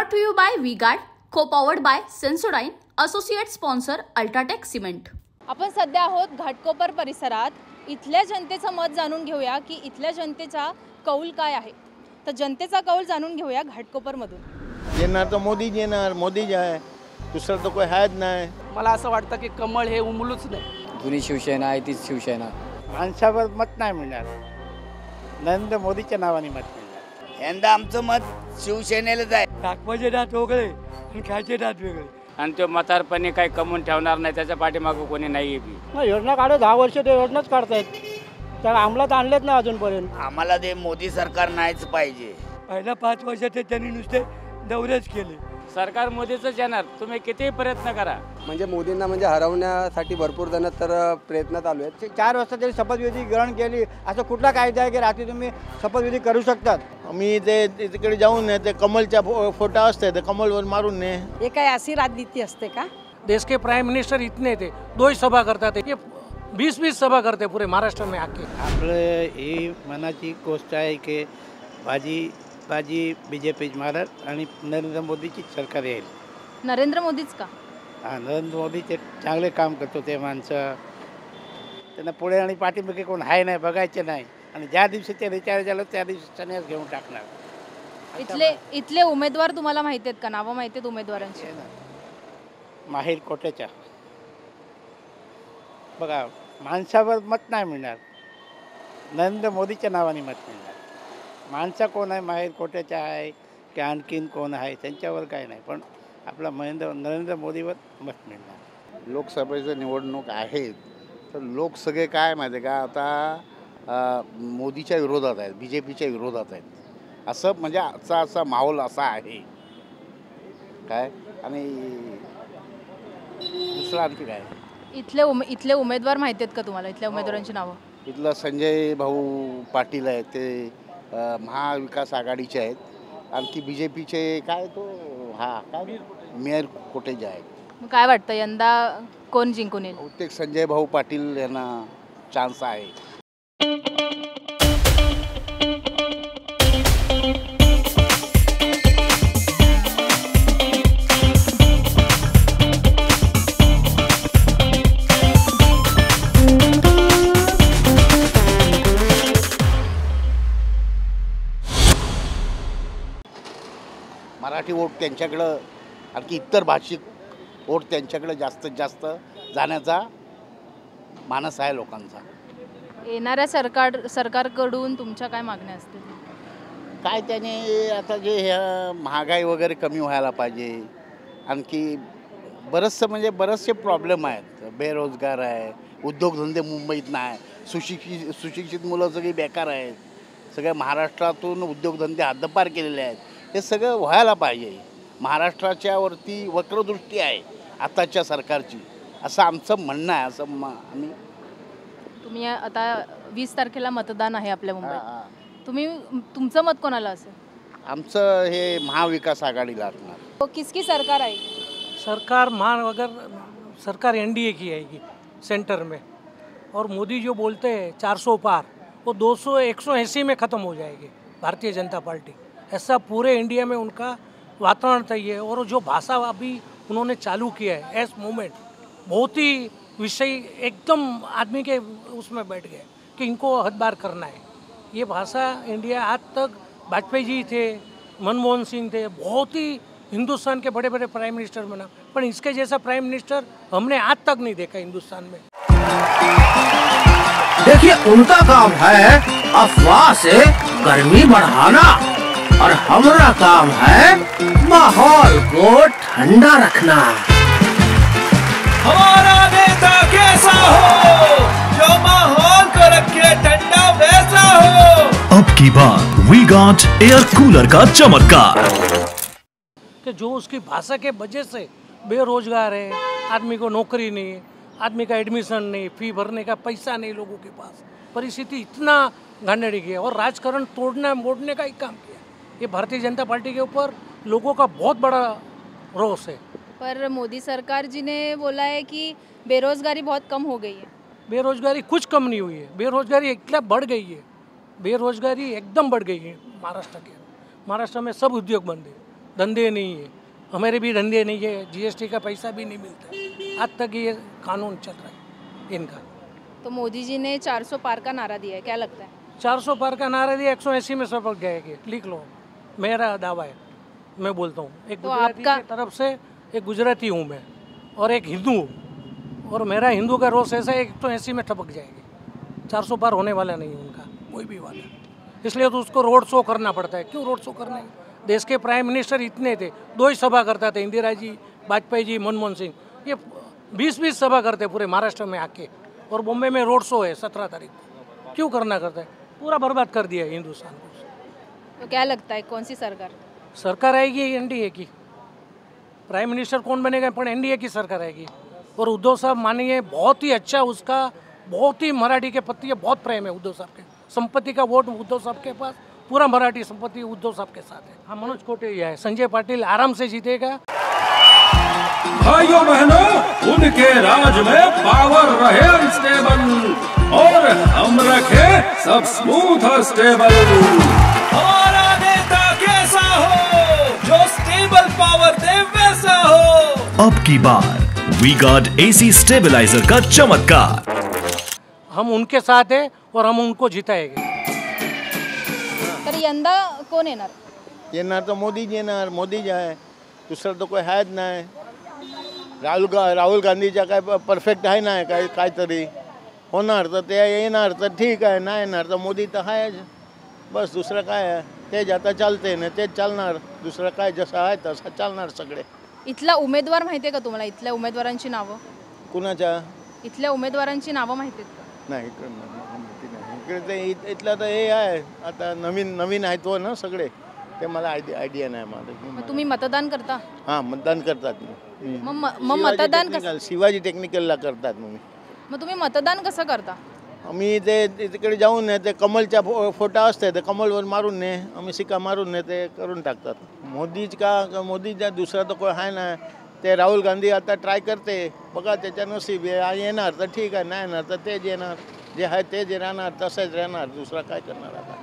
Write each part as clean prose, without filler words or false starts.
Brought to you by V-Guard, co-powered by Sensodyne, associate sponsor Ultratech Cement. आपण सध्या आहोत घाटकोपर परिसरात. इथल्या जनतेचं मत जाणून घेऊया की इथल्या जनतेचा कौल काय आहे. तर जनतेचा कौल जाणून घेऊया घाटकोपरमधून. येणार तर मोदी येणार, मोदी जे आहे, दुसरं तर कोणी आहेच नाही. मला असं वाटतं की कमळ हे उमलूच नाही. जुनी शिवसेना आहे तीच शिवसेना. माणसावर मत नाही मिळणार, नरेंद्र मोदीच्या नावाने मत मिळणार. यंदा आमचं मत शिवसेनेलाच आहे. टाकवाचे दात वेगळे आणि खायचे दात वेगळे. आणि तो म्हातारपणी काही कमवून ठेवणार नाही, त्याच्या पाठीमागं कोणी नाही. योजना काढे 10 वर्ष ते योजनाच काढतायत, त्या अंमलात आणलेत ना अजूनपर्यंत. आम्हाला ते मोदी सरकार नाहीच पाहिजे. पहिल्या 5 वर्षात त्यांनी नुसते दौरेच केले. सरकार मोदीचंच येणार, तुम्ही कितीही प्रयत्न करा. म्हणजे मोदींना म्हणजे हरवण्यासाठी भरपूर जण तर प्रयत्न चालू आहेत. 4 वाजता तरी शपथविधी ग्रहण केली, असं कुठला कायदा आहे की रात्री तुम्ही शपथविधी करू शकतात. मी ते तिकडे जाऊन ते कमलच्या फोटो असते, ते कमलवर मारून ने. हे काय अशी राजनीती असते का? देश के प्राइम मिनिस्टर इतने थे, 2 ही सभा करता थे, ये 20-20 सभा करते पूरे महाराष्ट्र में आके. आपलं ही मनाची गोष्ट आहे की बाजी BJP मारत आणि नरेंद्र मोदीची सरकार येईल. नरेंद्र मोदीच का? हां, नरेंद्र मोदी ते चांगले काम करतो. ते माणसं त्यांना पुढे आणि पाठीमागे कोण आहे नाही, बघायचे नाही. आणि ज्या दिवशी ते रिटायर झालं त्या दिवशी संन्यास घेऊन टाकणार. इथले उमेदवार तुम्हाला माहिती आहेत का? नावं माहिती आहेत उमेदवारांची? माहीर कोटेचा बघा, माणसावर मत नाही मिळणार, नरेंद्र मोदीच्या नावाने मत मिळणार. माणसा कोण आहे, माहीर कोटेचा आहे की आणखीन कोण आहे, त्यांच्यावर काय नाही, पण आपला नरेंद्र मोदीवर मत मिळणार. लोकसभेचं निवडणूक आहे, तर लोक सगळे काय माहिती आहे का, आता मोदीच्या विरोधात आहेत, BJPच्या विरोधात आहेत. असं म्हणजे असा माहोल असा आहे काय. आणि दुसरं आणखी काय, इथले उमेदवार माहिती आहेत का तुम्हाला? इथल्या उमेदवारांची नावं? इथलं संजय भाऊ पाटील आहेत, ते महाविकास आघाडीचे आहेत. आणखी BJPचे काय तो काय मेयर कोटेजा आहेत. मग काय वाटतं यंदा कोण जिंकून येईल? बहुतेक संजय भाऊ पाटील यांना चान्स आहे. मराठी वोट त्यांच्याकडं, आणखी इतर भाषिक वोट त्यांच्याकडे जास्तीत जास्त जाण्याचा मानस आहे लोकांचा. येणाऱ्या सरकारकडून तुमच्या काय मागण्या असतील? काय त्याने आता जे महागाई वगैरे कमी व्हायला पाहिजे. आणखी बरेचसे प्रॉब्लेम आहेत. बेरोजगार आहे, उद्योगधंदे मुंबईत नाही, सुशिक्षित मुलं सगळी बेकार आहेत. सगळ्या महाराष्ट्रातून उद्योगधंदे हद्दपार केलेले आहेत. हे सगळं व्हायला पाहिजे. महाराष्ट्राच्या वरती वक्रदृष्टी आहे आताच्या सरकारची, असं आमचं म्हणणं आहे. असं आम्ही तुम्ही आता 20 तारखेला मतदान आहे आपल्या मुंबईत, तुमचं मत कोणाला असेल? आमचं हे महाविकास आघाडीला असणार. तो किसकी सरकार आहे? सरकार NDA की आएगी सेंटर में. और मोदी जो बोलते हैं 400 पार, वो 200 180 में ख़त्म हो जाएगी भारतीय जनता पार्टी. ऐसा पूरे इंडिया में उनका वातावरण चाहिए. और जो भाषा अभी उन्होंने चालू किया है एस मूवमेंट, बहुत ही विषय एकदम आदमी के उसमें बैठ गए कि इनको हदबार करना है. ये भाषा इंडिया आज तक वाजपेयी जी थे, मनमोहन सिंह थे, बहुत ही हिंदुस्तान के बड़े बड़े प्राइम मिनिस्टर बना, पर इसके जैसा प्राइम मिनिस्टर हमने आज तक नहीं देखा हिंदुस्तान में. देखिए, उनका काम है अफवाह से गर्मी बढ़ाना और हमारा काम है माहौल को ठंडा रखना. हमारा नेता कैसा हो, जो माहौल को रखे ठंडा वैसा हो. अब की बात V-Guard एयर कूलर का चमत्कार कि जो उसकी भाषा के वजह से बेरोजगार है, आदमी को नौकरी नहीं, आदमी का एडमिशन नहीं, फी भरने का पैसा नहीं लोगों के पास. परिस्थिति इतना घानेड़ी की है और राजकारण तोड़ना मोड़ने का ही काम किया. ये भारतीय जनता पार्टी के ऊपर लोगों का बहुत बड़ा रोष है. पर मोदी सरकार जी ने बोला है कि बेरोजगारी बहुत कम हो गई है. बेरोजगारी कुछ कम नहीं हुई है, बेरोजगारी इतना बढ़ गई है. बेरोजगारी एकदम बढ़ गई है महाराष्ट्र में सब उद्योग बंद है. धंधे नहीं है, हमारे भी धंधे नहीं है, जीएसटी का पैसा भी नहीं मिलता। आज तक ये कानून चल रहा है इनका। तो मोदी जी ने 400 पार का नारा दिया है, क्या लगता है? 400 पार का नारा दिया, 180 में सबक जाएगी, लिख लो, मेरा दावा है। मैं बोलता हूँ एक तो गुजराती आपका- की तरफ से, एक गुजराती हूँ मैं और एक हिंदू हूँ, और मेरा हिंदू का रोष ऐसा है 180 में टपक जाएगी। 400 पार होने वाला नहीं है उनका कोई भी वाला, इसलिए तो उसको रोड शो करना पड़ता है। क्यों रोड शो करना है? देश के प्राइम मिनिस्टर इतने थे, 2 ही सभा करता थे, इंदिरा जी, वाजपेयी जी, मनमोहन सिंह, ये 20-20 सभा करते पूरे महाराष्ट्र में आके, और बॉम्बे में रोड शो है 17 तारीख को। क्यों करना करता है? पूरा बर्बाद कर दिया है हिंदुस्तान को। तो क्या लगता है कौन सी सरकार आएगी एनडीए की, प्राइम मिनिस्टर कौन बनेगा, पर एनडीए की सरकार आएगी। और उद्धव साहब मानिए बहुत ही अच्छा, उसका बहुत ही मराठी के प्रति बहुत प्रेम है उद्धव साहब के, संपत्ति का वोट उद्धव साहब के पास, पूरा मराठी संपत्ति उद्धव साहब के साथ है। हाँ, मनोज कोटेरिया है, संजय पाटिल आराम से जीतेगा। भाइयों बहनों, उनके राज में पावर रहे अनस्टेबल और हम रखे सब स्मूथ और स्टेबल। हमारा नेता कैसा हो, जो स्टेबल पावर दे वैसा हो। अब की बार वी गार्ड एसी स्टेबलाइजर का चमत्कार। हम उनके साथ है और हम उनको जिताएंगे। तर यंदा कोण येणार? येणार तर मोदीच येणार, मोदीच आहे, दुसरं तर कोई आहेच नाही। राहुल गांधीच्या काय परफेक्ट आहे नाही, काय काहीतरी होणार तर ते येणार तर ठीक आहे, नाही येणार तर मोदी तर आहेच, बस दुसरं काय आहे, तेच आता चालते ना, तेच चालणार, दुसरं काय जसं आहे तसं चालणार सगळे। इथला उमेदवार माहिती आहे का तुम्हाला? इथल्या उमेदवारांची नावं? कुणाच्या? इथल्या उमेदवारांची नावं माहिती आहेत का? नाही, इकडे माहिती नाही, इकडे ते इथलं तर हे आहे, आता नवीन आहेत तो ना सगळे, ते मला आयडिया नाही मला। मग तुम्ही मतदान करता? हां, मतदान करतात मग मतदान कसं? शिवाजी टेक्निकलला करतात मग तुम्ही मतदान कसं करता? आम्ही ते तिकडे जाऊन ते कमलच्या फोटा असते, ते कमलवर मारून ने आम्ही सिक्का मारून ने ते करून टाकतात। मोदीच्या दुसरा तर कोण आहे ना, ते राहुल गांधी आता ट्राय करते, बघा त्याच्या नशीब आहे, येणार तर ठीक आहे, नाही येणार तर तेच येणार, जे आहे तेच राहणार, तसंच राहणार, दुसरा काय करणार आता।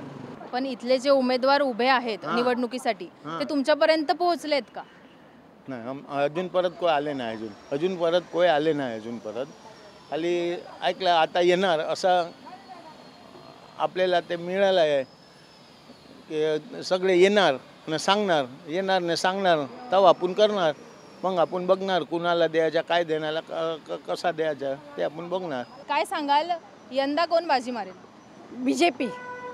पण इथले जे उमेदवार उभे आहेत निवडणुकीसाठी, ते तुमच्यापर्यंत पोहोचलेत का? नाही, अजून परत कोई आले नाही, अजून परत कोई आले नाही, अजून परत खाली ऐकलं आता येणार असं आपल्याला ते मिळालं आहे की सगळे येणार न सांगणार, येणार न सांगणार, तेव्हा आपण करणार, मग आपण बघणार कुणाला द्यायचा, काय देण्याला कसा द्यायचा ते आपण बघणार। काय सांगाल, यंदा कोण बाजी मारेल? बीजेपी,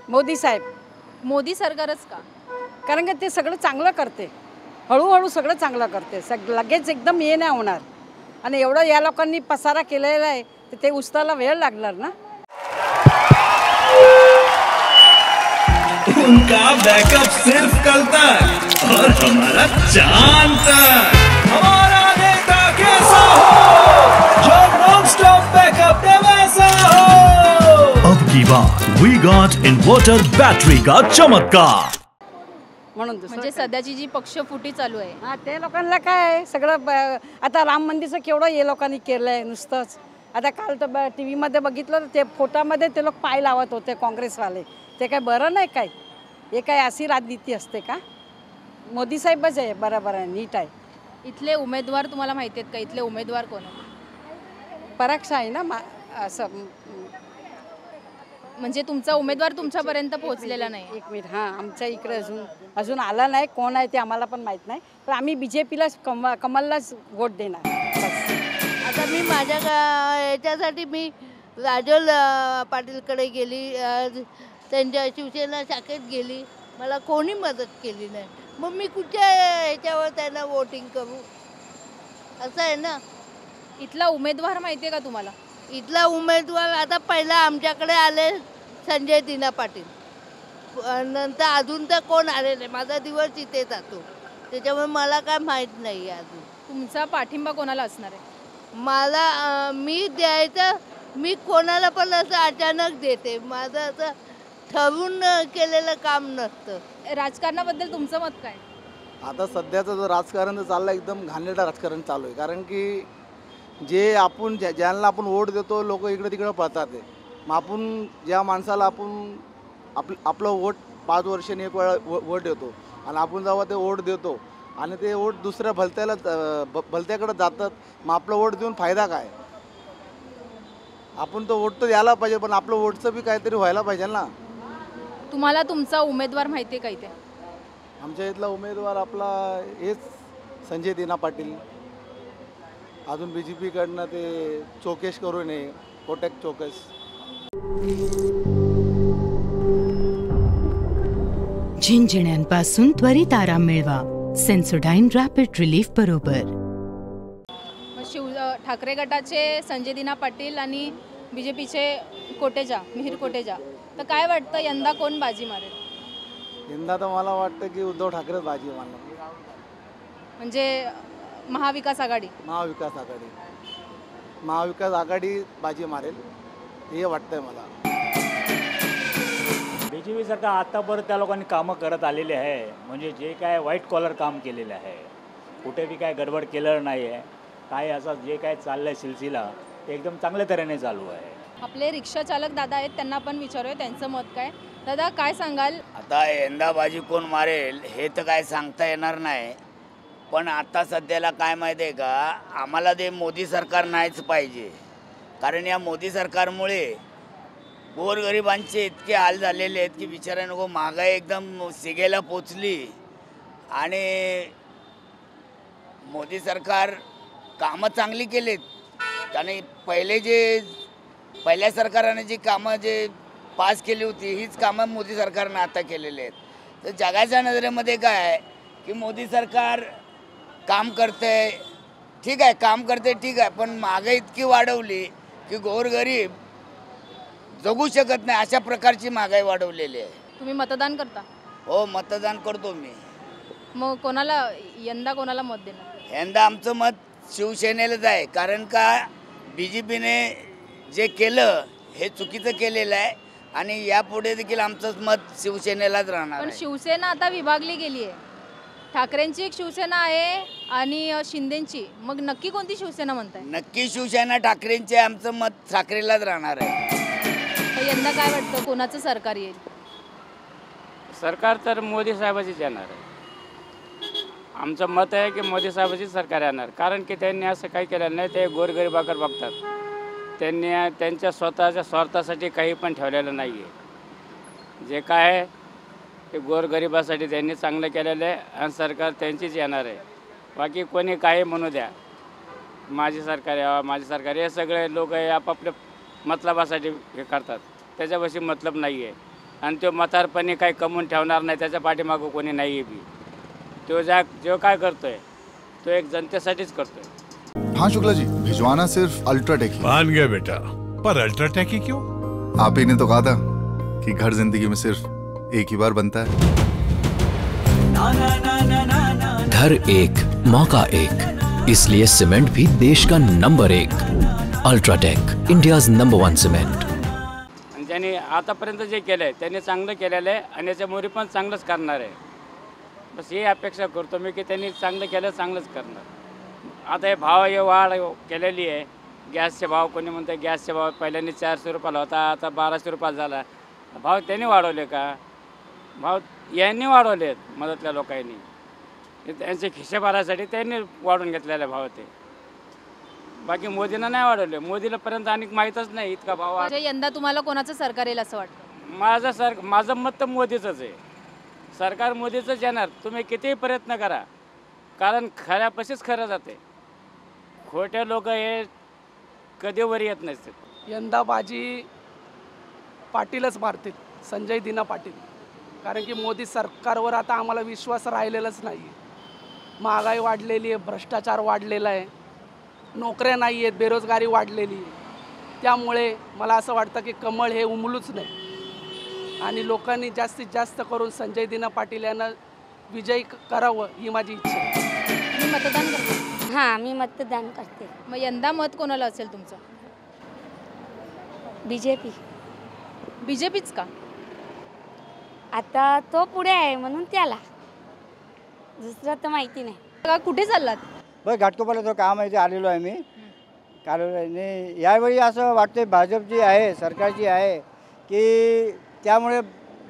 मोदी साहेब। मोदी सरकारच का? कारण की ते सगळं चांगलं करते, हळूहळू सगळं चांगलं करते, लगेच एकदम हे नाही होणार, आणि एवढं या लोकांनी पसारा केलेला आहे तर ते उचलायला वेळ लागणार ना। उनका बैकअप सिर्फ कल तक और हमारा चांद तक। हमारा नेता कैसा हो, जो नॉन स्टॉप बैकअप दे वैसा हो। अब की बार वी गार्ड इन्वर्टर बैटरी का चमत्कार। म्हणजे सध्याची जी पक्षफुटी चालू आहे, हां, ते लोकांना काय सगळं आता राम मंदिरचं केवढं हे लोकांनी केलं आहे नुसतंच। आता काल तर टी व्हीमध्ये बघितलं, ते फोटामध्ये ते लोक पाय लावत होते काँग्रेसवाले, ते काय बरं नाही काय? हे काय अशी राजनीती असते का? मोदी साहेबच आहे, बरोबर आहे, नीट आहे। इथले उमेदवार तुम्हाला माहिती आहेत का? इथले उमेदवार कोण आहेत? पराक्षा आहे ना असं, म्हणजे तुमचा उमेदवार तुमच्यापर्यंत पोहोचलेला नाही? एक मिनिट, हां, आमच्या इकडे अजून आला नाही, कोण आहे ते आम्हाला पण माहीत नाही, पण आम्ही बीजेपीलाच कमललाच वोट देणार। आता मी माझ्या याच्यासाठी मी राजोल पाटीलकडे गेली, त्यांच्या शिवसेना शाखेत गेली, मला कोणी मदत केली नाही, मग मी कुठच्या ह्याच्यावर त्यांना वोटिंग करू? असं आहे ना। इथला उमेदवार माहिती आहे का तुम्हाला? इथला उमेदवार आता पहिला आमच्याकडे आले संजय दिना पाटील, नंतर अजून तर कोण आले नाही, माझा दिवस तिथे जातो, त्याच्यामुळे मला काय माहीत नाही अजून। तुमचा पाठिंबा कोणाला असणार आहे? मला मी द्यायचं, मी कोणाला पण असं अचानक देते, माझं असं ठरवून केलेलं काम नसतं। राजकारणाबद्दल तुमचं मत काय? आता सध्याचं जो राजकारण चाललं एकदम घाणेरडं राजकारण चालू आहे, कारण की जे आपण ज्यांना आपण वोट देतो लोक इकडे तिकडे पळतात आहे, मग आपण ज्या माणसाला आपण आपलं वोट 5 वर्षांनी एक वेळा वोट देतो, आणि आपण जेव्हा ते वोट देतो आणि ते वोट दुसऱ्या भलत्याकडे जातात. मग आपलं वोट देऊन फायदा काय? आपण तो वोट तर द्यायला पाहिजे, पण आपलं वोटचं बी काहीतरी व्हायला पाहिजे ना. तुम्हाला तुमचा उमेदवार माहिती आहे का इथे? आमच्या इथला उमेदवार आपला हेच संजय दिना पाटील. अजून BJP कडनं ते चोकेश करून आहे, कोटक चोकेश. झिंझिण्यांपासून त्वरित आराम मिळवा सेन्सोडाईन रॅपिड रिलीफ बरोबर. ठाकरे गटाचे संजय दिना पाटील आणि BJPचे कोटेजा, मिहिर कोटेजा, तर काय वाटतं यंदा कोण बाजी मारेल? यंदा तर मला वाटतं की उद्धव ठाकरेच बाजी मारणार. म्हणजे महाविकास आघाडी बाजी मारेल हे वाटतंय मला. BJP सरकार आतापर्यंत त्या लोकांनी कामं करत आलेले आहे. म्हणजे जे काय व्हाईट कॉलर काम केलेलं आहे, कुठे बी काय गडबड केलेलं नाही आहे. काय असं जे काय चाललं आहे सिलसिला ते एकदम चांगल्या तऱ्हेने चालू आहे. आपले रिक्षा चालक दादा आहेत, त्यांना पण विचारूया त्यांचं मत काय. दादा काय सांगाल? आता यंदा बाजी कोण मारेल हे तर काय सांगता येणार नाही, पण आता सध्याला काय माहिती आहे का, आम्हाला ते मोदी सरकार नाहीच पाहिजे. कारण या मोदी सरकारमुळे गोरगरिबांचे इतके हाल झालेले आहेत की बिचाऱ्यानको महागाई एकदम सिगेला पोचली. आणि मोदी सरकार कामं चांगली केलीत आणि पहिल्या सरकारने जी कामं जे पास केली होती हीच कामं मोदी सरकारनं आता केलेली आहेत. तर जगाच्या नजरेमध्ये काय आहे की मोदी सरकार काम करते, ठीक आहे, काम करते ठीक आहे, पण महागाई इतकी वाढवली की गोरगरीब जगू शकत नाही, अशा प्रकारची महागाई वाढवलेली आहे. तुम्ही मतदान करता? हो, मतदान करतो मी. मग यंदा कोणाला मत देणार? यंदा आमचं मत शिवसेनेलाच आहे. कारण का BJPने जे केलं हे चुकीचं केलेलं आहे आणि यापुढे देखील आमचं मत शिवसेनेलाच राहणार. पण शिवसेना आता विभागली गेली आहे. ठाकरेंची एक शिवसेना आहे आणि शिंदेची. मग नक्की कोणती शिवसेना म्हणताय? नक्की शिवसेना ठाकरेंची. आमचं मत ठाकरेलाच राहणार आहे. यंदा काय वाटतं कोणाचं सरकार येईल? सरकार तर मोदी साहेबाचीच येणार आहे. आमचं मत आहे की मोदी साहेबाचीच सरकार येणार. कारण की त्यांनी असं काही केलं नाही, ते गोरगरिबाकडे बघतात. त्यांनी त्यांच्या स्वतःच्या स्वार्थासाठी काही पण ठेवलेलं नाही आहे. जे काय आहे ते गोरगरिबासाठी त्यांनी चांगलं केलेलं आहे आणि सरकार त्यांचीच येणार आहे. बाकी कोणी काही म्हणू द्या, माझी सरकार यावं माझी सरकार, हे सगळे लोक आपापल्या मतलबासाठी हे करतात. त्याच्यापाशी मतलब नाही आहे आणि तो म्हातारपणी काही कमवून ठेवणार नाही, त्याच्या पाठीमागं कोणी नाही आहे बी. तो जो काय करतोय तो एक जनतेसाठीच करतोय. हाँ शुक्ला जी, भिजवाना सिर्फ अल्ट्राटेक ही. मान गया बेटा, पर अल्ट्राटेक ही क्यों? आप ही ने तो कहा था कि घर जिंदगी में सिर्फ एक ही बार बनता है. घर एक मौका एक, इसलिए सीमेंट भी देश का number 1. UltraTech, India's number 1 cement. ज्यांनी आतापर्यंत जे केलं आहे त्यांनी चांगलं केलेलं आहे आणि याच्यामुळे पण चांगलंच करणार आहे. बस ही अपेक्षा करतो मी की त्यांनी चांगलं केलं चांगलंच करणार. आता हे भाव हे वाढ केलेली आहे. गॅसचे भाव कोणी म्हणतं गॅसचे भाव पहिल्यांदा 400 रुपयाला होता, आता 1200 रुपयाला झाला. भाव त्यांनी वाढवले का? भाव यांनी वाढवले आहेत मदतल्या लोकांनी. त्यांचे खिसे भरासाठी त्यांनी वाढवून घेतलेले भाव ते. बाकी मोदीनं नाही वाढवले. मोदीला पर्यंत आणि माहीतच नाही इतका भाव. म्हणजे यंदा तुम्हाला कोणाचं सरकार येईल असं वाटतं? माझं मत तर मोदीचंच आहे. सरकार मोदीचंच येणार. तुम्ही कितीही प्रयत्न करा, कारण खऱ्यापाशीच खरं जाते. खोटे लोक हे कधी वर येत नसतात. यंदा बाजी पाटीलच मारतील, संजय दिना पाटील. कारण की मोदी सरकारवर आता आम्हाला विश्वास राहिलेलाच नाही आहे. महागाई वाढलेली आहे, भ्रष्टाचार वाढलेला आहे, नोकऱ्या नाही आहेत, बेरोजगारी वाढलेली आहे. त्यामुळे मला असं वाटतं की कमळ हे उमलूच नाही आणि लोकांनी जास्तीत जास्त करून संजय दिना पाटील यांना विजयी करावं ही माझी इच्छा आहे. मी मतदान करते. हां, मी मतदान करते. मग यंदा मत कोणाला असेल तुमचं? BJPच का? आता तो पुढे आहे म्हणून त्याला, दुसरं तर माहिती नाही. कुठे चाललात? बस घाटकोपरला काम आहे ते आलेलो आहे मी. कारण यावेळी असं वाटतं भाजपची आहे सरकारची आहे की त्यामुळे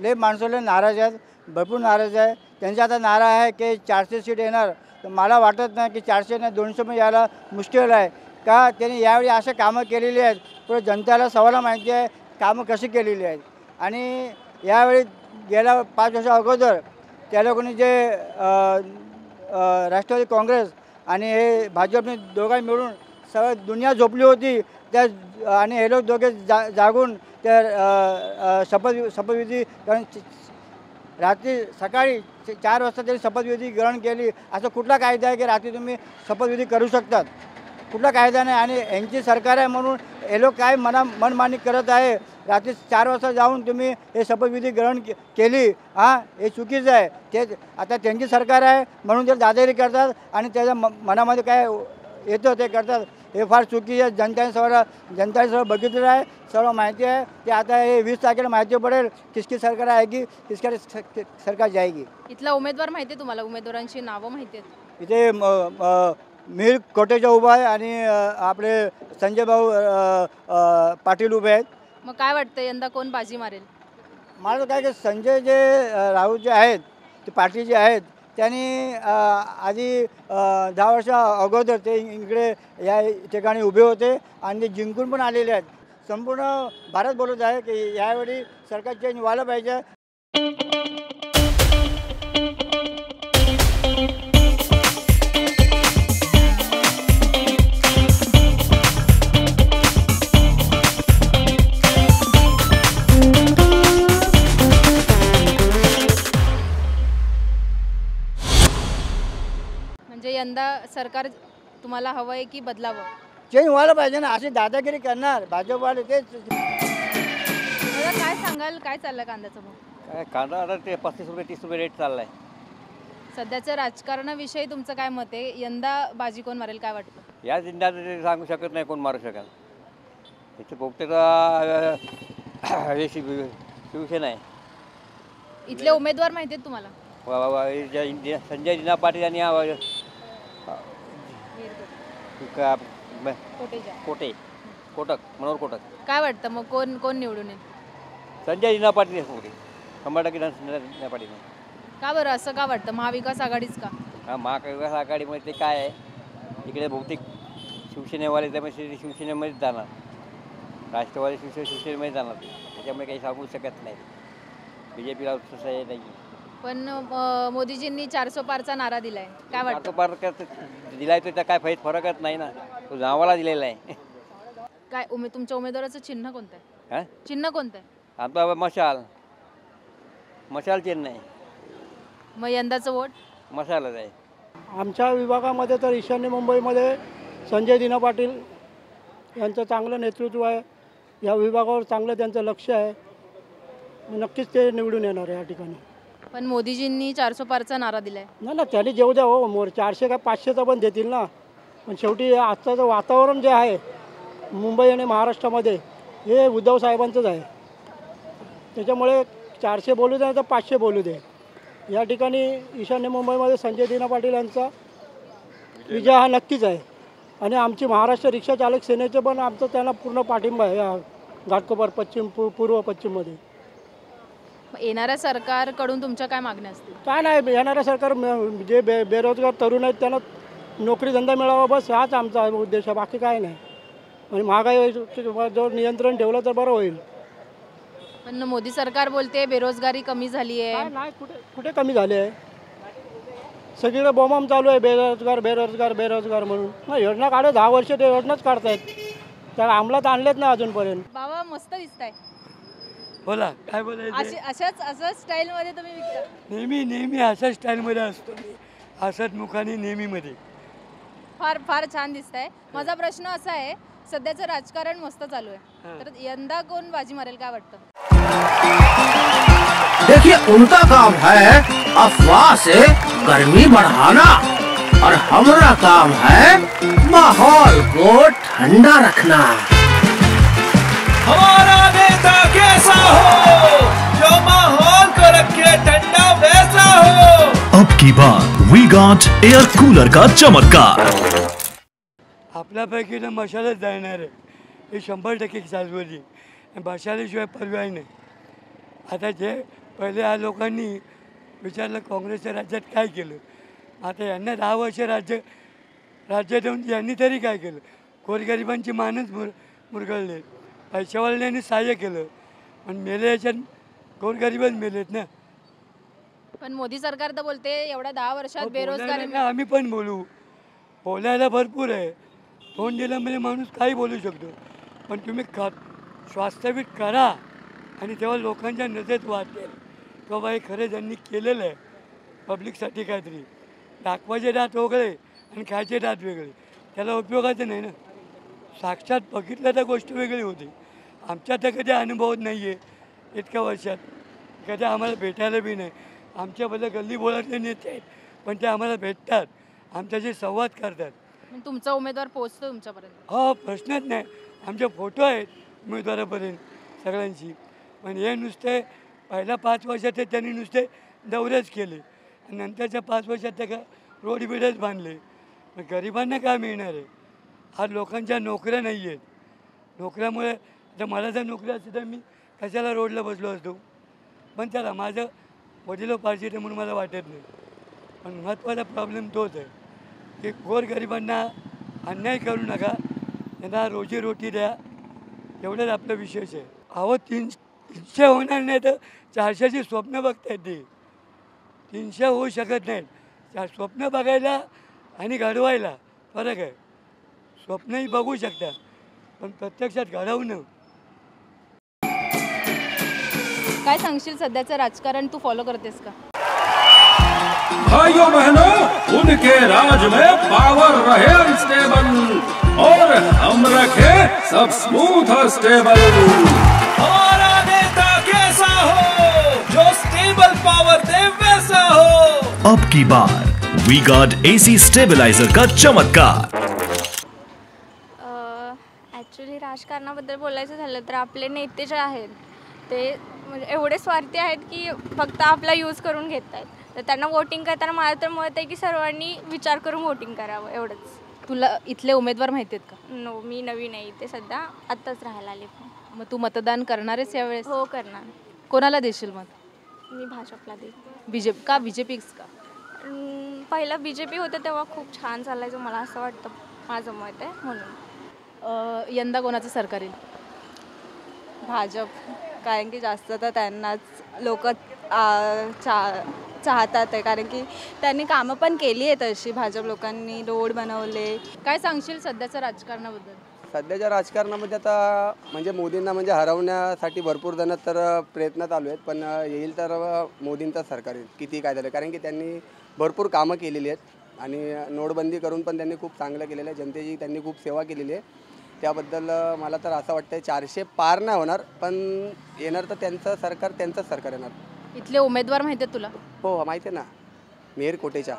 लय माणसाला नाराज आहेत. भरपूर नाराज आहे. त्यांचा आता नारा आहे की 400 सीट येणार. तर मला वाटत नाही की 400 नाही 200 मध्ये यायला मुश्किल आहे. का त्यांनी यावेळी असे कामं केलेली आहेत पुढे जनतेला सवाला माहिती आहे कामं कशी केलेली आहेत. आणि यावेळी गेल्या 5 वर्षा अगोदर त्या लोकांनी जे राष्ट्रवादी काँग्रेस आणि हे भाजपने दोघांनी मिळून सगळं दुनिया झोपली होती त्या आणि हे लोक दोघे जागून त्या शपथविधी कारण रात्री सकाळी 4 वाजता त्यांनी शपथविधी ग्रहण केली. असं कुठला कायदा आहे की रात्री तुम्ही शपथविधी करू शकतात? कुठला कायदा नाही. आणि यांची सरकार आहे म्हणून हे लोक काय मनमानी करत आहे. रात्री 4 वाजता जाऊन तुम्ही हे शपथविधी ग्रहण केली हे चुकीचं आहे. ते आता त्यांची सरकार आहे म्हणून ते दादागिरी करतात आणि त्याच्या मनामध्ये काय येतं ते करतात. हे फार चुकी आहे. जनतेने सगळं बघितलेलं आहे, सर्व माहिती आहे. ते आता हे 20 तारखेला माहिती पडेल किसकी सरकार आहे की किसकी सरकार जाएगी. इथला उमेदवार माहिती आहे तुम्हाला? उमेदवारांची नावं माहिती आहेत? इथे मिर कोटेचा उभा आहे आणि आपले संजय भाऊ पाटील उभे आहेत. मग काय वाटतं यंदा कोण बाजी मारेल? मला काय की संजय जे राऊत जे आहेत ते पाटील जे आहेत त्यांनी आधी 10 वर्ष अगोदर ते इकडे या ठिकाणी उभे होते आणि ते जिंकून पण आलेले आहेत. संपूर्ण भारत बोलत आहे की यावेळी सरकार चेंज व्हायला पाहिजे. म्हणजे यंदा सरकार तुम्हाला हवं आहे की बदलावं? चेंज व्हायला पाहिजे ना. अशी दादागिरी करणार भाजपवाले तेच. दादा काय सांगाल, काय चाललं कांद्याचं भाव? काय कांदा आता ते 35 रुपये 30 रुपये रेट चाललाय. सध्याच्या राजकारणाविषयी तुमचं काय मत आहे? यंदा बाजी कोण मारेल काय वाटतं? या जिल्ह्यात सांगू शकत नाही कोण मारू शकेल. इथे पोपटेचा शिवसेना आहे. इथले उमेदवार माहिती आहेत तुम्हाला? संजय दिना पाटील आणि कोटक मनोहर कोटक. काय वाटतं मग कोण निवडून येईल? संजय दिना पाटील 100% संजय दिना पाटील. का बरं असं का वाटतं? महाविकास आघाडीच का? महाविकास आघाडीमध्ये ते काय आहे इकडे बहुतेक शिवसेनेवाले त्यामुळे शिवसेनेमध्येच जाणार. राष्ट्रवादी शिवसेनेमध्ये जाणार. त्याच्यामुळे काही सांगू शकत नाही. BJPला तसं आहे नाही. पण मोदीजींनी 400 पारचा नारा दिलाय, काय वाटतं? 400 पार दिलाय तर काय फरकच नाही ना. तो नावाला दिलेला आहे. काय तुमच्या उमेदवाराचं चिन्ह कोणतं आहे? चिन्ह कोणतं आहे? आमचा मशाल चिन्ह आहे. मग यंदाचं वोट मशालच आहे. आमच्या विभागामध्ये तर ईशान्य मुंबईमध्ये संजय दिना पाटील यांचं चांगलं नेतृत्व आहे. या विभागावर चांगलं त्यांचं लक्ष आहे. नक्कीच ते निवडून येणार आहे या ठिकाणी. पण मोदीजींनी 400 पारचा नारा दिलाय. ना त्यांनी जेवू द्या हो. 400 का 500चा पण देतील ना. पण शेवटी आजचं वातावरण जे आहे मुंबई आणि महाराष्ट्रामध्ये हे उद्धव साहेबांचंच आहे. त्याच्यामुळे 400 बोलू दे तर 500 बोलू दे. या ठिकाणी ईशान्य मुंबईमध्ये संजय दिना पाटील यांचा विजय हा नक्कीच आहे. आणि आमची महाराष्ट्र रिक्षा चालक सेनेचे पण आमचं त्यांना पूर्ण पाठिंबा आहे या घाटकोपर पूर्व पश्चिममध्ये. येणाऱ्या सरकारकडून तुमच्या काय मागण्या असतील? काय नाही, येणाऱ्या सरकार जे बेरोजगार तरुण आहेत त्यांना नोकरी धंदा मिळावा बस हाच आमचा उद्देश आहे. बाकी काय नाही. आणि महागाईवर जर नियंत्रण ठेवलं तर बरं होईल. पण मोदी सरकार बोलते बेरोजगारी कमी झाली आहे. नाही, कुठे कमी झाली आहे? सगळीकडे बोंबाम चालू आहे बेरोजगार बेरोजगार बेरोजगार म्हणून. नाही, योजना काढत 10 वर्ष ते योजनाच काढतायत. त्या अंमलात आणलेत ना अजूनपर्यंत. बाबा मस्त दिसताय. बोला काय बोलायचं? अशाच स्टाईलमध्ये तुम्ही विकता? नेहमी अशाच स्टाईलमध्ये असतो मी. हसतमुखाने नेहमीमध्ये. फार छान दिसतंय. माझा प्रश्न असा आहे, सध्याचं राजकारण मस्त चालू आहे तर यंदा कोण बाजी मारेल काय वाटतं? देखिए उनका काम है अफवाह से गर्मी बढ़ाना और हमारा काम है माहौल को ठंडा रखना. हमारा नेता कैसा हो जो माहौल को रखे ठंडा वैसा हो. अब की बार वी गॉट एयर कूलर का चमत्कार. आपल्यापैकी ना मशालच जाणार आहे हे 100% शाश्वती. मशालीशिवाय पर्याय नाही. आता जे पहिले या लोकांनी विचारलं काँग्रेसच्या राज्यात काय केलं. आता यांना 10 वर्ष राज्य देऊन यांनी तरी काय केलं. गोरगरिबांची मानच मुरगळले. पैशावाल्यांनी सहाय्य केलं पण मेले याच्यात गोरगरीबच मेलेत ना. पण मोदी सरकार तर बोलते एवढ्या 10 वर्षात बेरोजगारी. बोलायला आम्ही पण बोलायला भरपूर आहे. फोन दिला म्हणजे माणूस काही बोलू शकतो. पण तुम्ही वास्तविक करा आणि तेव्हा लोकांच्या नजरेत वाटेल की बाबा हे खरं ज्यांनी केलेलं आहे पब्लिकसाठी काहीतरी. दाखवायचे दात वेगळे आणि खायचे दात वेगळे, त्याला उपयोगाचं नाही ना. साक्षात बघितलं तर गोष्ट वेगळी होती. आमच्या तर कधी अनुभवत नाही आहे इतक्या वर्षात, कधी आम्हाला भेटायला बी नाही. आमच्याबद्दल गल्ली बोळातले नेते आहेत पण ते आम्हाला भेटतात, आमच्याशी संवाद करतात. तुमचा उमेदवार पोहोचतो तुमच्यापर्यंत? हो, प्रश्नच नाही. आमचे फोटो आहेत उमेदवारापर्यंत सगळ्यांची. पण हे नुसते पहिल्या 5 वर्षात त्यांनी नुसते दौरेच केले आणि नंतरच्या 5 वर्षात ते का रोड बिडच बांधले. मग गरिबांना काय मिळणार आहे. आज लोकांच्या नोकऱ्या नाही आहेत. नोकऱ्यामुळे आता मला जर नोकरी असते तर मी कशाला रोडला बसलो असतो. पण त्याला माझं वडिलोपार्जित आहे म्हणून मला वाटत नाही. पण महत्त्वाचा प्रॉब्लेम तोच आहे की गोरगरिबांना अन्याय करू नका, त्यांना रोजीरोटी द्या, एवढंच आपलं विशेष आहे. अहो 300 होणार नाही तर 400ची स्वप्न बघतायत ते. 300 होऊ शकत नाहीत. स्वप्न बघायला आणि घडवायला फरक आहे. स्वप्नही बघू शकता पण प्रत्यक्षात घडवणं. काय सांगशील सध्याचं राजकारण तू फॉलो करतेस का? भाइयों बहनों, उनके राज में पावर रहे अनस्टेबल और हम रखे सब स्मूथ और स्टेबल। हमारा नेता कैसा हो जो स्टेबल पावर दे वैसा हो। अब की बार वी गार्ड AC स्टेबलाइजर का चमत्कार। ॲक्च्युली राजकारणाबद्दल बोलायचं झालं तर आपले नेते जे आहेत ते म्हणजे एवढे स्वार्थी आहेत की फक्त आपला यूज करून घेत आहेत. तर त्यांना वोटिंग करताना मला तर मत आहे की सर्वांनी विचार करून वोटिंग करावं एवढंच. तुला इथले उमेदवार माहिती आहेत का? नो, मी नवीन आहे इथे सध्या, आत्ताच राहायला आले. मग तू मतदान करणारेस यावेळेस? हो, करणार. कोणाला देशील मत? मी भाजपला देईन. BJP का? BJPच का? पहिलं BJP होतं तेव्हा खूप छान चालायचं मला असं वाटतं, माझं मत आहे म्हणून. यंदा कोणाचं सरकार येईल? भाजप, कारण की जास्त तर त्यांनाच लोक चाहतात आहे, कारण की त्यांनी कामं पण केली आहेत अशी. भाजप लोकांनी रोड बनवले. काय सांगशील सध्याचं राजकारणाबद्दल? सध्याच्या राजकारणामध्ये आता म्हणजे मोदींना म्हणजे हरवण्यासाठी भरपूर जण तर प्रयत्न चालू आहेत. पण येईल तर मोदींचं सरकार येईल किती काय झालं, कारण की त्यांनी भरपूर कामं केलेली आहेत आणि नोटबंदी करून पण त्यांनी खूप चांगलं केलेलं आहे. जनतेची त्यांनी खूप सेवा केलेली आहे. त्याबद्दल मला तर असं वाटतं 400 पार नाही होणार पण येणार तर त्यांचंच सरकार येणार. इथले उमेदवार माहिती आहेत तुला? हो, माहिती आहे ना. मेहर कोटेचा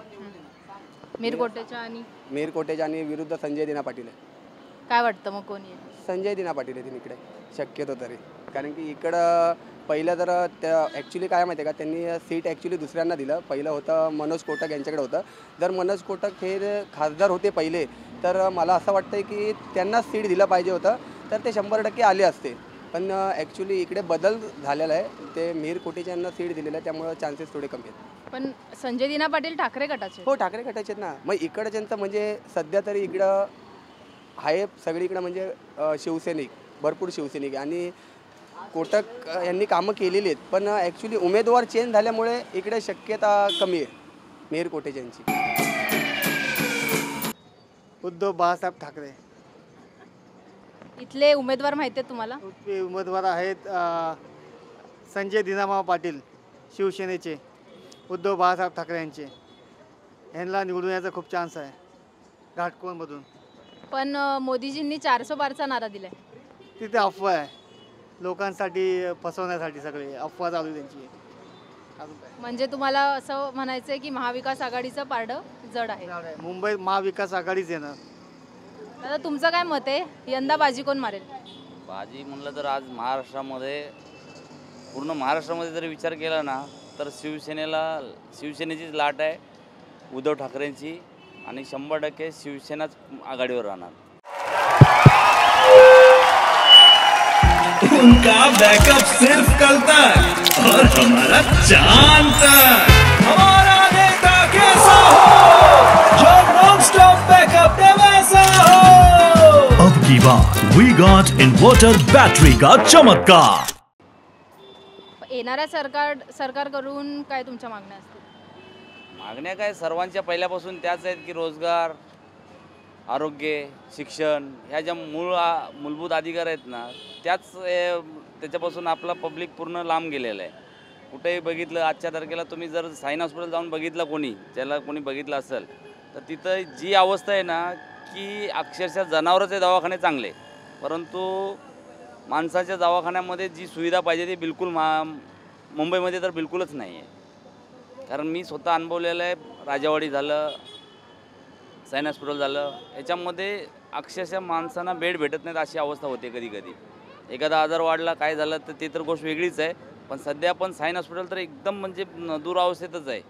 आणि विरुद्ध संजय दिना पाटील आहे. काय वाटतं मग कोण येईल? संजय दिना पाटील येतील इकडे शक्यतो तरी, कारण की इकडं पहिलं तर त्या ॲक्च्युली काय माहिती आहे का, त्यांनी सीट ॲक्च्युली दुसऱ्यांना दिलं. पहिलं होतं मनोज कोटक यांच्याकडे होतं. जर मनोज कोटक हे खासदार होते पहिले तर मला असं वाटतं की त्यांनाच सीट दिलं पाहिजे होतं तर ते 100% आले असते. पण ॲक्च्युली इकडे बदल झालेला आहे. ते मेहर कोटेच्या यांना सीट दिलेलं आहे त्यामुळे चान्सेस थोडे कमी आहेत. पण संजय दिना पाटील ठाकरे गटाचे? हो, ठाकरे गटाचे आहेत ना. मग इकडच्यांचं म्हणजे सध्या तरी इकडं आहे सगळीकडं म्हणजे शिवसैनिक, भरपूर शिवसैनिक आणि कोटक यांनी कामं केलेली आहेत. पण ॲक्च्युली उमेदवार चेंज झाल्यामुळे इकडे शक्यता कमी आहे मेहर कोटेच्यांची. उद्धव बाळासाहेब ठाकरे. इथले उमेदवार माहिती आहेत तुम्हाला? उमेदवार आहेत संजय दिनामा पाटील शिवसेनेचे, उद्धव बाळासाहेब ठाकरे यांचे. यांना निवडून यायचा खूप चान्स आहे घाटकोणमधून. पण मोदीजींनी 400 पारचा नारा दिलाय. तिथे अफवा आहे, लोकांसाठी फसवण्यासाठी सगळे अफवा चालू त्यांची. म्हणजे तुम्हाला असं म्हणायचं आहे की महाविकास आघाडीचं पारडं जड आहे? मुंबईत महाविकास आघाडीच येणार. दादा तुमचं काय मत आहे, यंदा बाजी कोण मारेल? बाजी म्हणलं तर आज महाराष्ट्रामध्ये पूर्ण महाराष्ट्रामध्ये जर विचार केला ना तर शिवसेनेचीच लाट आहे, उद्धव ठाकरेंची, आणि 100% शिवसेनाच आघाडीवर राहणार. उनका बैकअप सिर्फ कल तक और हमारा चांद तक। बार वी गॉट इन्वर्टर बैटरी का चमत्कार। येणाऱ्या सरकारकडून काय तुमच्या मागण्या असतील? मागण्या काय सर्वांच्या पहिल्यापासून त्याच आहेत की रोजगार, आरोग्य, शिक्षण ह्या ज्या मूलभूत अधिकार आहेत ना त्याच्यापासून आपला पब्लिक पूर्ण लांब गेलेला आहे। कुठेही बघितलं आजच्या तारखेला तुम्ही जर साईन हॉस्पिटल जाऊन बघितलं ज्याला कोणी बघितलं असेल तर तिथं जी अवस्था आहे ना की अक्षरशः जनावरांचे दवाखाने चांगले परंतु माणसाच्या दवाखान्यामध्ये जी सुविधा पाहिजे ती बिलकुल मुंबईमध्ये तर बिलकुलच नाही आहे। कारण मी स्वतः अनुभवलेलं आहे, राजावाडी झालं, साईन हॉस्पिटल झालं, याच्यामध्ये अक्षरशः माणसांना बेड भेटत नाहीत अशी अवस्था होते। कधी कधी एखादा आजार वाढला काय झालं तर ते तर गोष्ट वेगळीच आहे, पण सध्या पण साईन हॉस्पिटल तर एकदम म्हणजे दुरावस्थेतच आहे।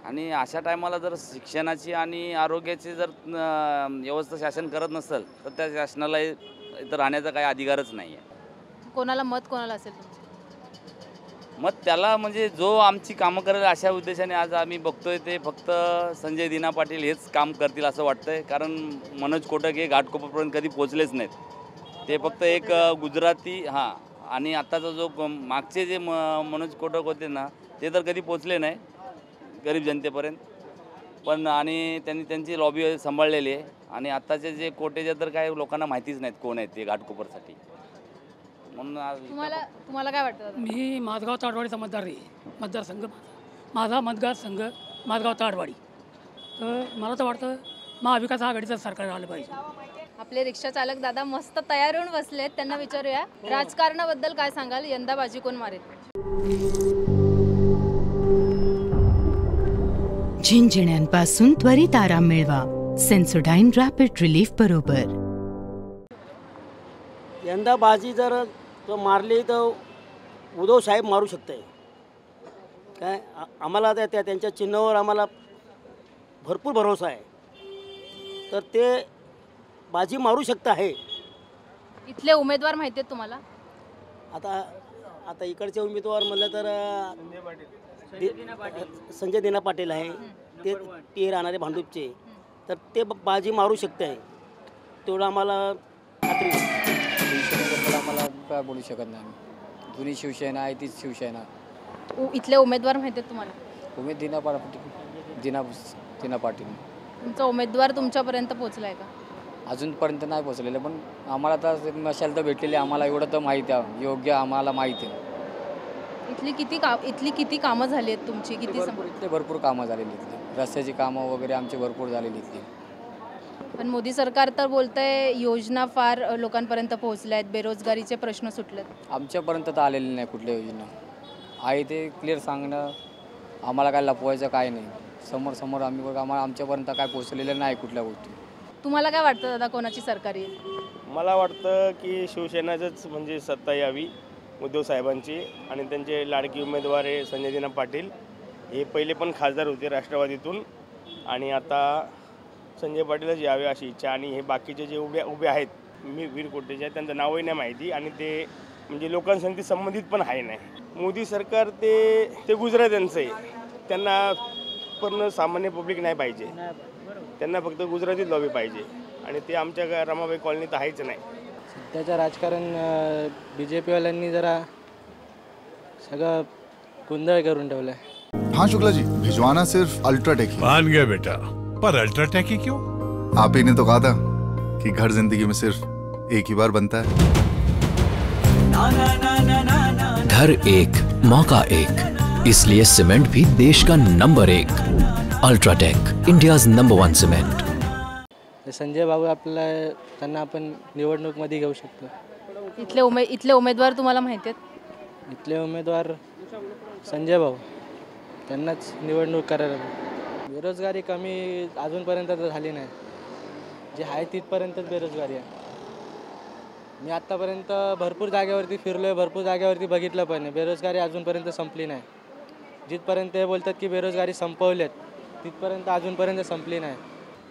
आणि अशा टायमाला जर शिक्षणाची आणि आरोग्याची जर व्यवस्था शासन करत नसेल तर त्या शासनाला इथं राहण्याचा काही अधिकारच नाही आहे। कोणाला कोणाला असेल तुमचं? मत त्याला म्हणजे जो आमची कामं करेल अशा उद्देशाने आज आम्ही बघतोय ते फक्त संजय दिना पाटील हेच काम करतील असं वाटतंय। कारण मनोज कोटक हे घाटकोपरपर्यंत कधी पोचलेच नाहीत, ते फक्त एक गुजराती आणि आत्ताचा जो मागचे जे मनोज कोटक होते ना ते तर कधी पोचले नाही गरीब जनतेपर्यंत, पण आणि त्यांनी त्यांची लॉबी सांभाळलेली आहे। आणि आत्ताचे जे कोटेचे तर काय लोकांना माहितीच नाहीत कोण आहेत ते घाटकोपरसाठी, म्हणून तुम्हाला काय वाटतं? मी माझगाव ताडवाडीचा मतदारसंघ माझा मतदारसंघ माझगाव ताडवाडी, तर मला तर वाटतं महाविकास आघाडीचं सरकार आलं पाहिजे। आपले रिक्षा चालक दादा मस्त तयार होऊन बसलेत, त्यांना विचारूया राजकारणाबद्दल काय सांगाल, यंदा बाजी कोण मारेल? झिंझिण्यांपासून त्वरित आराम मिळवा सेन्सोडाईन रॅपिड रिलीफ बरोबर। यंदा बाजी जर तो मारली तर उद्धव साहेब मारू शकते काय, आम्हाला त्यांच्या चिन्हावर आम्हाला भरपूर भरोसा आहे, तर ते बाजी मारू शकता आहे। इथले उमेदवार माहिती आहेत तुम्हाला? आता इकडचे उमेदवार म्हणलं तर संजय दिना पाटील आहे, ते राहणारे भांडूपचे, तर ते बाजी मारू शकते आहे, तेवढं आम्हाला खात्री आहे। आम्हाला काय बोलू शकत नाही, जुनी शिवसेना आहे तीच शिवसेना। इथले उमेदवार माहिती आहेत तुम्हाला? दिना पाटील। तुमचा उमेदवार तुमच्यापर्यंत पोहोचलाय का? अजूनपर्यंत नाही पोहोचलेलं, पण आम्हाला तर मशाल तर भेटलेली, आम्हाला एवढं तर माहिती आहे, योग्य आम्हाला माहिती आहे। इथली किती कामं झाली आहेत तुमची? इथले भरपूर कामं झालेली, इथली रस्त्याची कामं वगैरे आमची भरपूर झालेली इथली। पण मोदी सरकार तर बोलतंय योजना फार लोकांपर्यंत पोहोचल्या आहेत, बेरोजगारीचे प्रश्न सुटलेत। आमच्यापर्यंत तर आलेली नाही कुठल्या योजना आहे, ते क्लिअर सांगणं, आम्हाला काय लपवायचं काय नाही, समोर आम्ही आमच्यापर्यंत काय पोहोचलेलं नाही कुठल्या गोष्टी। तुम्हाला काय वाटतं दादा, कोणाची सरकार येईल? मला वाटतं की शिवसेनाचंच म्हणजे सत्ता यावी उद्धव साहेबांची, आणि त्यांचे लाडकी उमेदवार आहे संजय दिना पाटील, हे पहिले पण खासदार होते राष्ट्रवादीतून, आणि आता संजय पाटीलच यावे अशी इच्छा। आणि हे बाकीचे जे उभे आहेत वीर कोटेचे, त्यांचं नावही नाही माहिती, आणि ते म्हणजे लोकांसंगती संबंधित पण आहे नाही। मोदी सरकार ते गुजरात्यांचं आहे, त्यांना पूर्ण सामान्य पब्लिक नाही पाहिजे, त्यांना फक्त गुजरातीत लॉबी पाहिजे, आणि ते आमच्या रमाबाई कॉलनीत आहेच नाही। सध्याचं राजकारण BJP-वाल्यांनी जरा सगळं गोंधळ करून ठेवलं है। हाँ शुक्ला जी, भिजवाना सिर्फ अल्ट्राटेक ही। मान गया बेटा, पर अल्ट्राटेक ही क्यों? आप ही ने तो कहा था कि घर जिंदगी में सिर्फ एक ही बार बनता है। घर एक मौका एक, इसलिए सीमेंट भी देश का number 1 UltraTech, India's number 1 cement. Sanjay Babu आपल्याला त्यांना आपण निवडणूकमध्ये घेऊ शकतो। इथले उमेदवार तुम्हाला माहिती आहेत? इथले उमेदवार संजय भाऊ, त्यांनाच निवडणूक करायला। बेरोजगारी कमी अजूनपर्यंत तर झाली नाही, जे आहे तिथपर्यंतच बेरोजगारी आहे। मी आत्तापर्यंत भरपूर जागेवरती फिरलो आहे, भरपूर जागेवरती बघितलं, पण बेरोजगारी अजूनपर्यंत संपली नाही। जिथपर्यंत हे बोलतात की बेरोजगारी संपवलेत, तिथपर्यंत अजूनपर्यंत संपली नाही।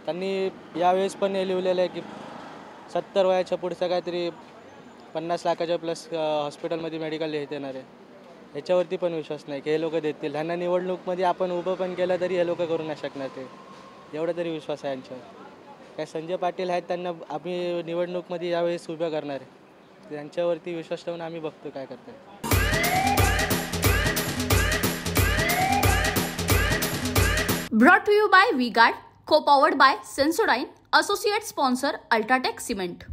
त्यांनी यावेळेस पण हे लिहिलेलं आहे की 70 वयाच्या पुढचं काहीतरी 50 लाखाच्या प्लस हॉस्पिटलमध्ये मेडिकल देणार आहे। ह्याच्यावरती पण विश्वास नाही की हे लोक देतील। ह्यांना निवडणूकमध्ये आपण उभं पण केलं तरी हे लोक करू नाही शकणार, ते एवढा तरी विश्वास आहे यांच्यावर। काय संजय पाटील आहेत, त्यांना आम्ही निवडणूकमध्ये यावेळेस उभं करणार आहे. त्यांच्यावरती विश्वास ठेवून आम्ही बघतो काय करतात. Brought to you by V-Guard, co-powered by Sensodyne, associate sponsor Ultratech Cement.